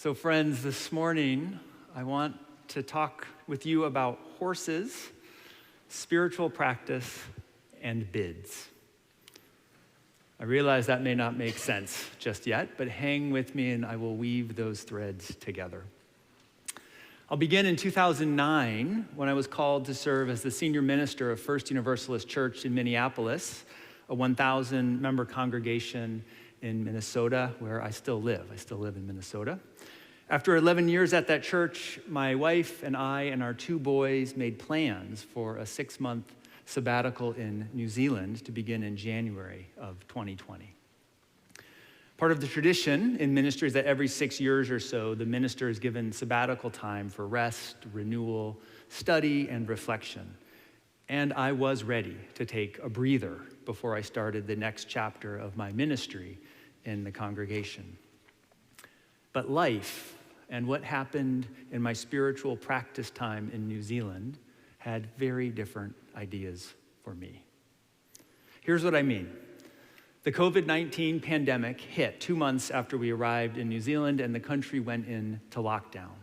So friends, this morning, I want to talk with you about horses, spiritual practice, and bids. I realize that may not make sense just yet, but hang with me and I will weave those threads together. I'll begin in 2009 when I was called to serve as the senior minister of First Universalist Church in Minneapolis, a 1,000 member congregation in Minnesota where I still live. I still live in Minnesota. After 11 years at that church, my wife and I and our 2 boys made plans for a 6-month sabbatical in New Zealand to begin in January of 2020. Part of the tradition in ministry is that every 6 years or so, the minister is given sabbatical time for rest, renewal, study, and reflection. And I was ready to take a breather before I started the next chapter of my ministry in the congregation. But life and what happened in my spiritual practice time in New Zealand had very different ideas for me. Here's what I mean. The COVID-19 pandemic hit 2 months after we arrived in New Zealand and the country went into lockdown.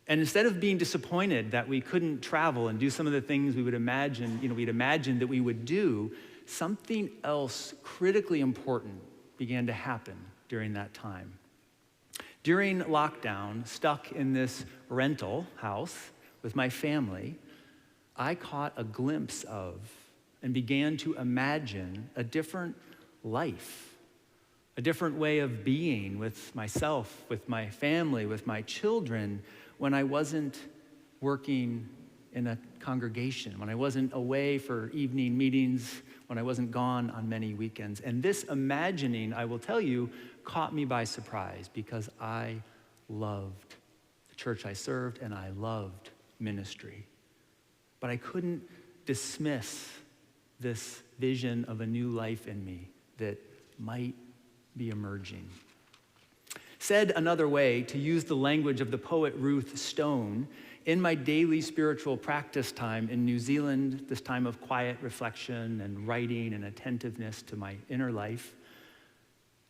And instead of being disappointed that we couldn't travel and do some of the things we'd imagined that we would do, something else critically important began to happen during that time. During lockdown, stuck in this rental house with my family, I caught a glimpse of and began to imagine a different life, a different way of being with myself, with my family, with my children when I wasn't working in a congregation, when I wasn't away for evening meetings, when I wasn't gone on many weekends. And this imagining, I will tell you, caught me by surprise because I loved the church I served and I loved ministry. But I couldn't dismiss this vision of a new life in me that might be emerging. Said another way, to use the language of the poet Ruth Stone, in my daily spiritual practice time in New Zealand, this time of quiet reflection and writing and attentiveness to my inner life,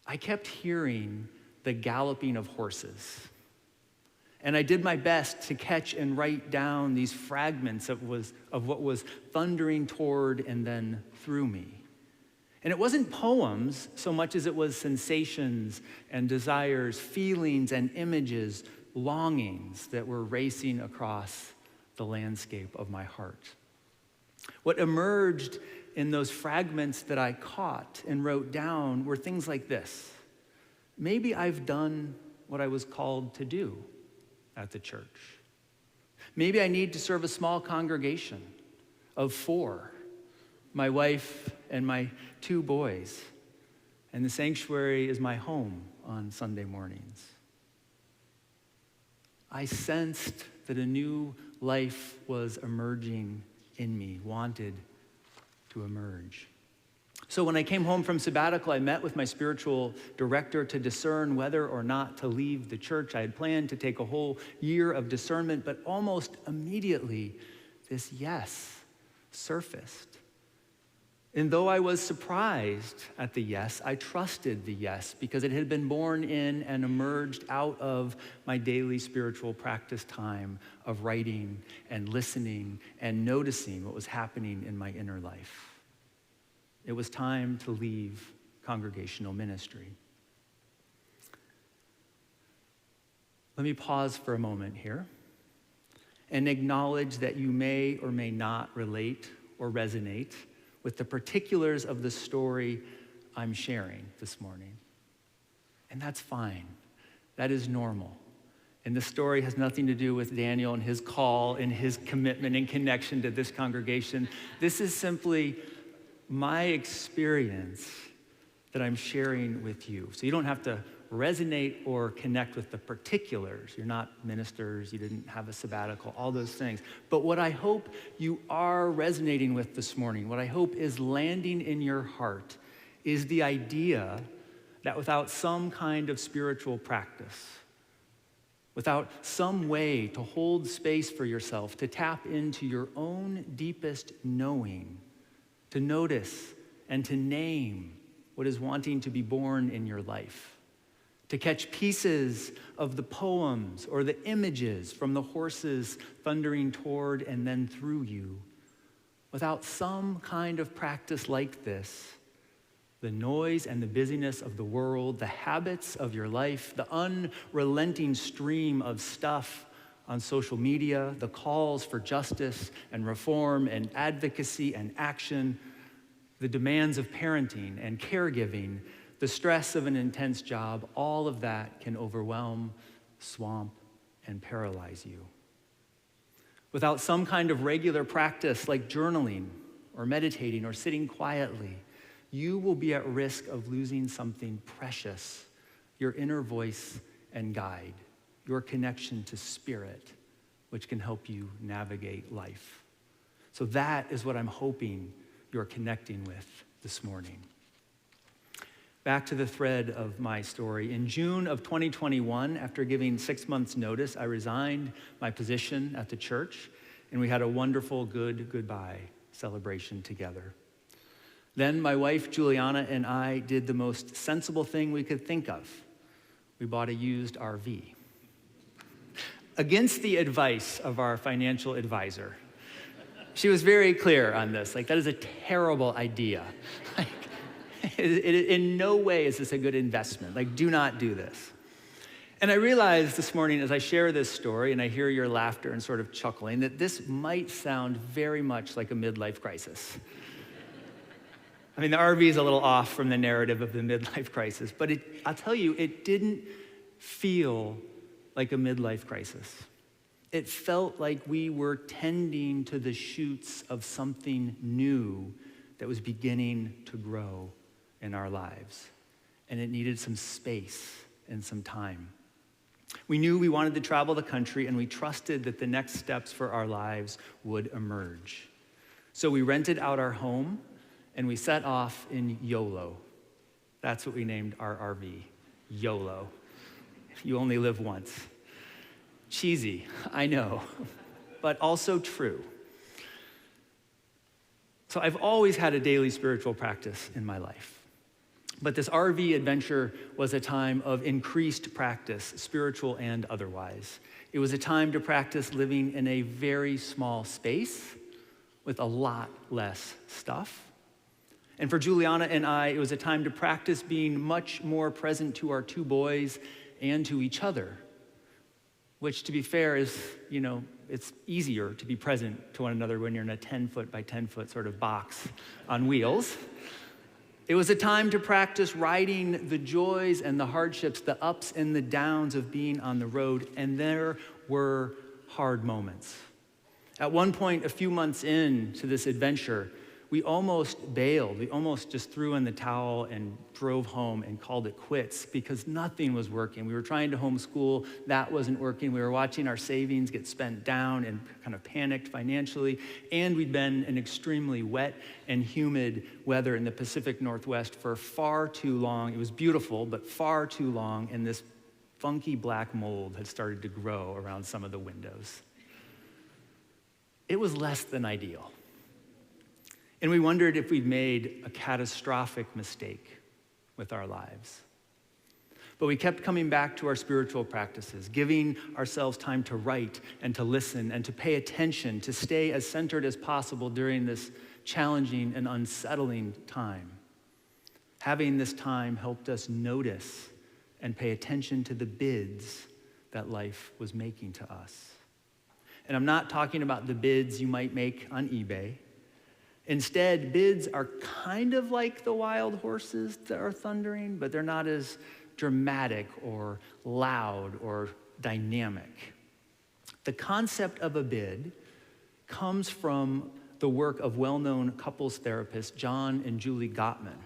I kept hearing the galloping of horses. And I did my best to catch and write down these fragments of what was thundering toward and then through me. And it wasn't poems so much as it was sensations and desires, feelings and images, longings that were racing across the landscape of my heart. What emerged in those fragments that I caught and wrote down were things like this. Maybe I've done what I was called to do at the church. Maybe I need to serve a small congregation of 4, my wife and my 2 boys, and the sanctuary is my home on Sunday mornings. I sensed that a new life was emerging in me, wanted to emerge. So when I came home from sabbatical, I met with my spiritual director to discern whether or not to leave the church. I had planned to take a whole year of discernment, but almost immediately, this yes surfaced. And though I was surprised at the yes, I trusted the yes because it had been born in and emerged out of my daily spiritual practice time of writing and listening and noticing what was happening in my inner life. It was time to leave congregational ministry. Let me pause for a moment here and acknowledge that you may or may not relate or resonate with the particulars of the story I'm sharing this morning. And that's fine. That is normal. And the story has nothing to do with Daniel and his call and his commitment and connection to this congregation. This is simply my experience that I'm sharing with you. So you don't have to resonate or connect with the particulars. You're not ministers, you didn't have a sabbatical, all those things. But what I hope you are resonating with this morning, what I hope is landing in your heart, is the idea that without some kind of spiritual practice, without some way to hold space for yourself, to tap into your own deepest knowing, to notice and to name what is wanting to be born in your life, to catch pieces of the poems or the images from the horses thundering toward and then through you. Without some kind of practice like this, the noise and the busyness of the world, the habits of your life, the unrelenting stream of stuff on social media, the calls for justice and reform and advocacy and action, the demands of parenting and caregiving, the stress of an intense job, all of that can overwhelm, swamp, and paralyze you. Without some kind of regular practice like journaling or meditating or sitting quietly, you will be at risk of losing something precious, your inner voice and guide, your connection to spirit, which can help you navigate life. So that is what I'm hoping you're connecting with this morning. Back to the thread of my story. In June of 2021, after giving 6 months' notice, I resigned my position at the church, and we had a wonderful goodbye celebration together. Then my wife, Juliana, and I did the most sensible thing we could think of. We bought a used RV. Against the advice of our financial advisor. She was very clear on this. That is a terrible idea. In no way is this a good investment. Do not do this. And I realized this morning as I share this story and I hear your laughter and sort of chuckling that this might sound very much like a midlife crisis. The RV is a little off from the narrative of the midlife crisis, but I'll tell you, it didn't feel like a midlife crisis. It felt like we were tending to the shoots of something new that was beginning to grow in our lives, and it needed some space and some time. We knew we wanted to travel the country, and we trusted that the next steps for our lives would emerge. So we rented out our home, and we set off in YOLO. That's what we named our RV, YOLO. You only live once. Cheesy, I know, but also true. So I've always had a daily spiritual practice in my life. But this RV adventure was a time of increased practice, spiritual and otherwise. It was a time to practice living in a very small space with a lot less stuff. And for Juliana and I, it was a time to practice being much more present to our 2 boys and to each other, which, to be fair, is, it's easier to be present to one another when you're in a 10-foot by 10-foot sort of box on wheels. It was a time to practice riding the joys and the hardships, the ups and the downs of being on the road, and there were hard moments. At one point, a few months into this adventure, we almost bailed. We almost just threw in the towel and drove home and called it quits because nothing was working. We were trying to homeschool. That wasn't working. We were watching our savings get spent down and kind of panicked financially. And we'd been in extremely wet and humid weather in the Pacific Northwest for far too long. It was beautiful, but far too long. And this funky black mold had started to grow around some of the windows. It was less than ideal. And we wondered if we'd made a catastrophic mistake with our lives. But we kept coming back to our spiritual practices, giving ourselves time to write and to listen and to pay attention, to stay as centered as possible during this challenging and unsettling time. Having this time helped us notice and pay attention to the bids that life was making to us. And I'm not talking about the bids you might make on eBay. Instead, bids are kind of like the wild horses that are thundering, but they're not as dramatic or loud or dynamic. The concept of a bid comes from the work of well-known couples therapists John and Julie Gottman.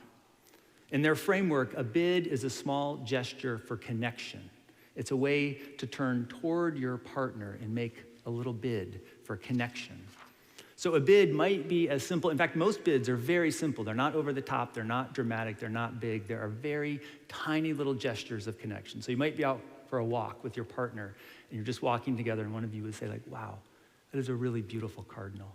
In their framework, a bid is a small gesture for connection. It's a way to turn toward your partner and make a little bid for connection. So a bid might be as simple. In fact, most bids are very simple. They're not over the top. They're not dramatic. They're not big. There are very tiny little gestures of connection. So you might be out for a walk with your partner, and you're just walking together, and one of you would say, wow, that is a really beautiful cardinal.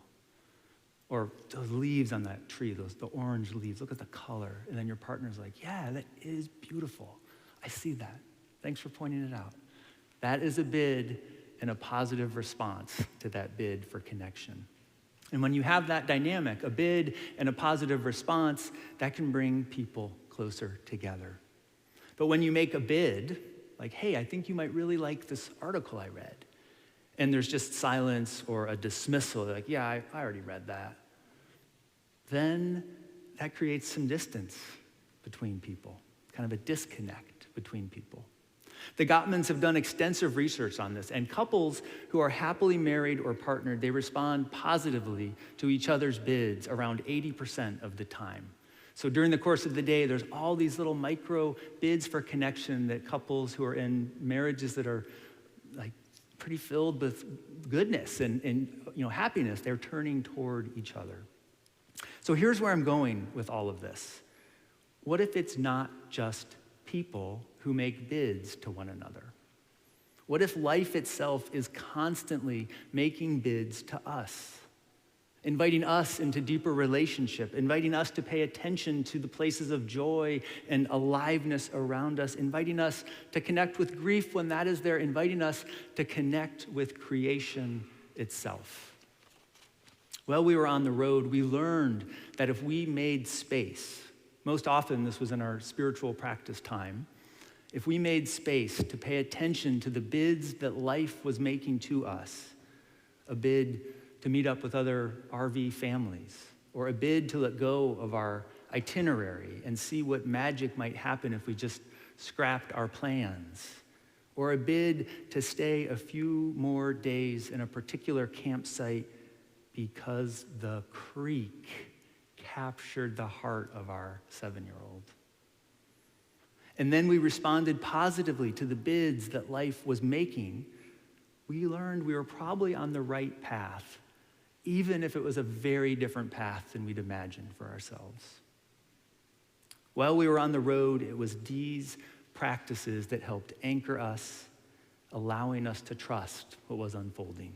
Or those leaves on that tree, the orange leaves, look at the color. And then your partner's like, yeah, that is beautiful. I see that. Thanks for pointing it out. That is a bid and a positive response to that bid for connection. And when you have that dynamic, a bid and a positive response, that can bring people closer together. But when you make a bid, like, hey, I think you might really like this article I read, and there's just silence or a dismissal, like, yeah, I already read that, then that creates some distance between people, kind of a disconnect between people. The Gottmans have done extensive research on this, and couples who are happily married or partnered, they respond positively to each other's bids around 80% of the time. So during the course of the day, there's all these little micro bids for connection that couples who are in marriages that are like pretty filled with goodness and happiness, they're turning toward each other. So here's where I'm going with all of this. What if it's not just people who make bids to one another? What if life itself is constantly making bids to us, inviting us into deeper relationship, inviting us to pay attention to the places of joy and aliveness around us, inviting us to connect with grief when that is there, inviting us to connect with creation itself? While we were on the road, we learned that if we made space, most often this was in our spiritual practice time, if we made space to pay attention to the bids that life was making to us, a bid to meet up with other RV families, or a bid to let go of our itinerary and see what magic might happen if we just scrapped our plans, or a bid to stay a few more days in a particular campsite because the creek captured the heart of our 7-year-old. And then we responded positively to the bids that life was making. We learned we were probably on the right path, even if it was a very different path than we'd imagined for ourselves. While we were on the road, it was these practices that helped anchor us, allowing us to trust what was unfolding.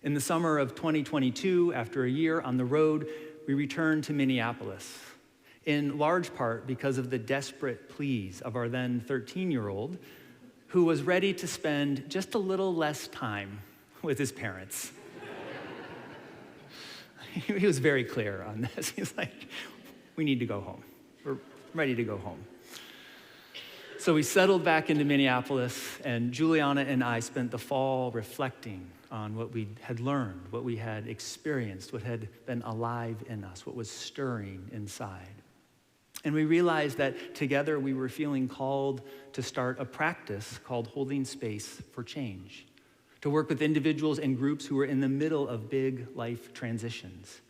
In the summer of 2022, after a year on the road, we returned to Minneapolis, in large part because of the desperate pleas of our then 13-year-old, who was ready to spend just a little less time with his parents. He was very clear on this. He's like, we need to go home. We're ready to go home. So we settled back into Minneapolis, and Juliana and I spent the fall reflecting on what we had learned, what we had experienced, what had been alive in us, what was stirring inside. And we realized that together we were feeling called to start a practice called holding space for change, to work with individuals and groups who were in the middle of big life transitions.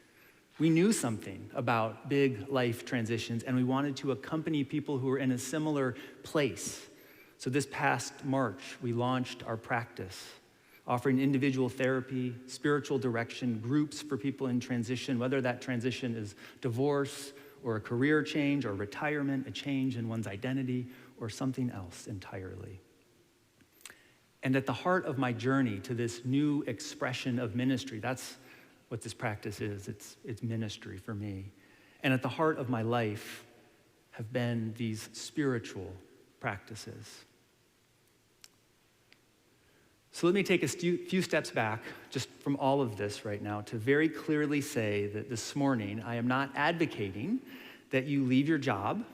We knew something about big life transitions, and we wanted to accompany people who were in a similar place. So this past March, we launched our practice, offering individual therapy, spiritual direction, groups for people in transition, whether that transition is divorce or a career change or retirement, a change in one's identity, or something else entirely. And at the heart of my journey to this new expression of ministry, that's what this practice is. It's ministry for me. And at the heart of my life have been these spiritual practices. So let me take a few steps back just from all of this right now to very clearly say that this morning I am not advocating that you leave your job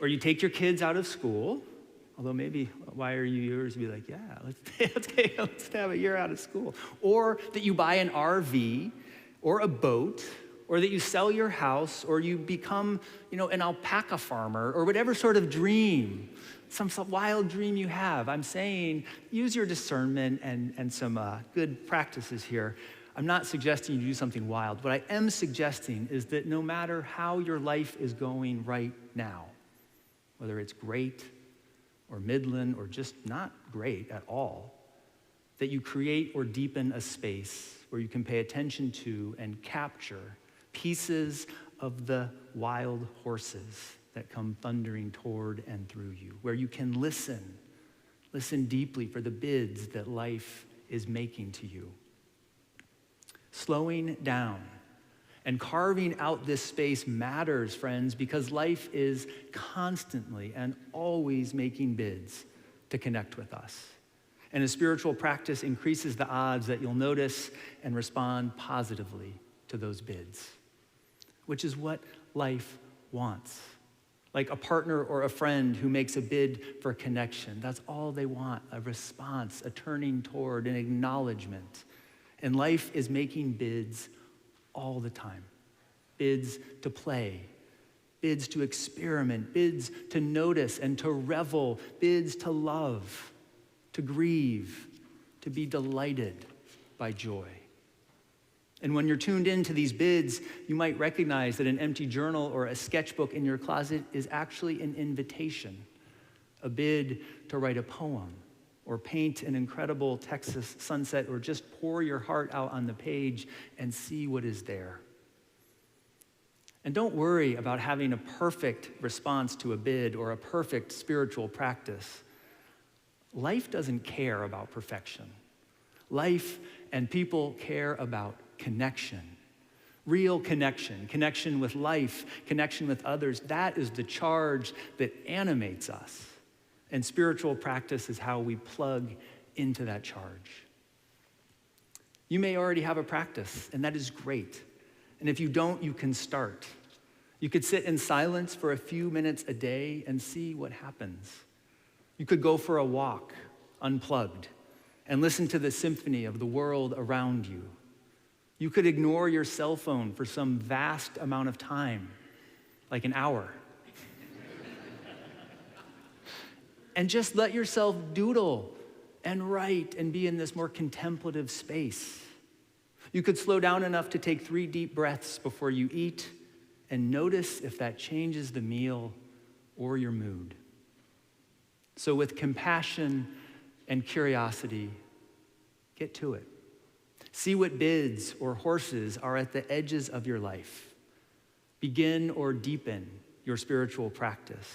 or you take your kids out of school, although maybe why are you yours? Be like, yeah, let's have a year out of school. Or that you buy an RV or a boat, or that you sell your house, or you become, an alpaca farmer, or whatever sort of dream, some wild dream you have. I'm saying use your discernment and some good practices here. I'm not suggesting you do something wild. What I am suggesting is that no matter how your life is going right now, whether it's great or midland or just not great at all, that you create or deepen a space where you can pay attention to and capture pieces of the wild horses that come thundering toward and through you, where you can listen deeply for the bids that life is making to you. Slowing down And carving out this space matters, friends, because life is constantly and always making bids to connect with us. And a spiritual practice increases the odds that you'll notice and respond positively to those bids, which is what life wants. Like a partner or a friend who makes a bid for connection. That's all they want, a response, a turning toward, an acknowledgement. And life is making bids all the time. Bids to play, bids to experiment, bids to notice and to revel, bids to love, to grieve, to be delighted by joy. And when you're tuned into these bids, you might recognize that an empty journal or a sketchbook in your closet is actually an invitation, a bid to write a poem or paint an incredible Texas sunset or just pour your heart out on the page and see what is there. And don't worry about having a perfect response to a bid or a perfect spiritual practice. Life doesn't care about perfection. Life and people care about connection, real connection, connection with life, connection with others. That is the charge that animates us. And spiritual practice is how we plug into that charge. You may already have a practice, and that is great. And if you don't, you can start. You could sit in silence for a few minutes a day and see what happens. You could go for a walk, unplugged, and listen to the symphony of the world around you. You could ignore your cell phone for some vast amount of time, like an hour. And just let yourself doodle and write and be in this more contemplative space. You could slow down enough to take 3 deep breaths before you eat and notice if that changes the meal or your mood. So with compassion and curiosity, get to it. See what bids or horses are at the edges of your life. Begin or deepen your spiritual practice.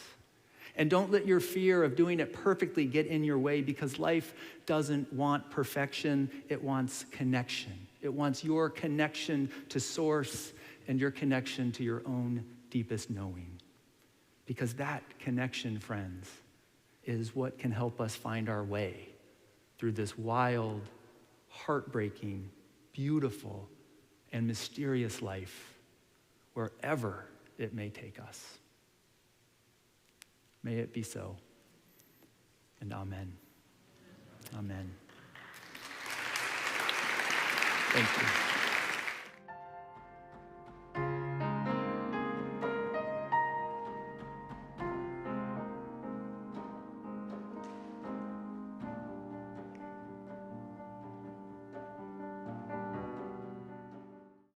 And don't let your fear of doing it perfectly get in your way, because life doesn't want perfection, it wants connection. It wants your connection to source and your connection to your own deepest knowing. Because that connection, friends, is what can help us find our way through this wild, heartbreaking, beautiful, and mysterious life, wherever it may take us. May it be so. And amen. Amen. Thank you.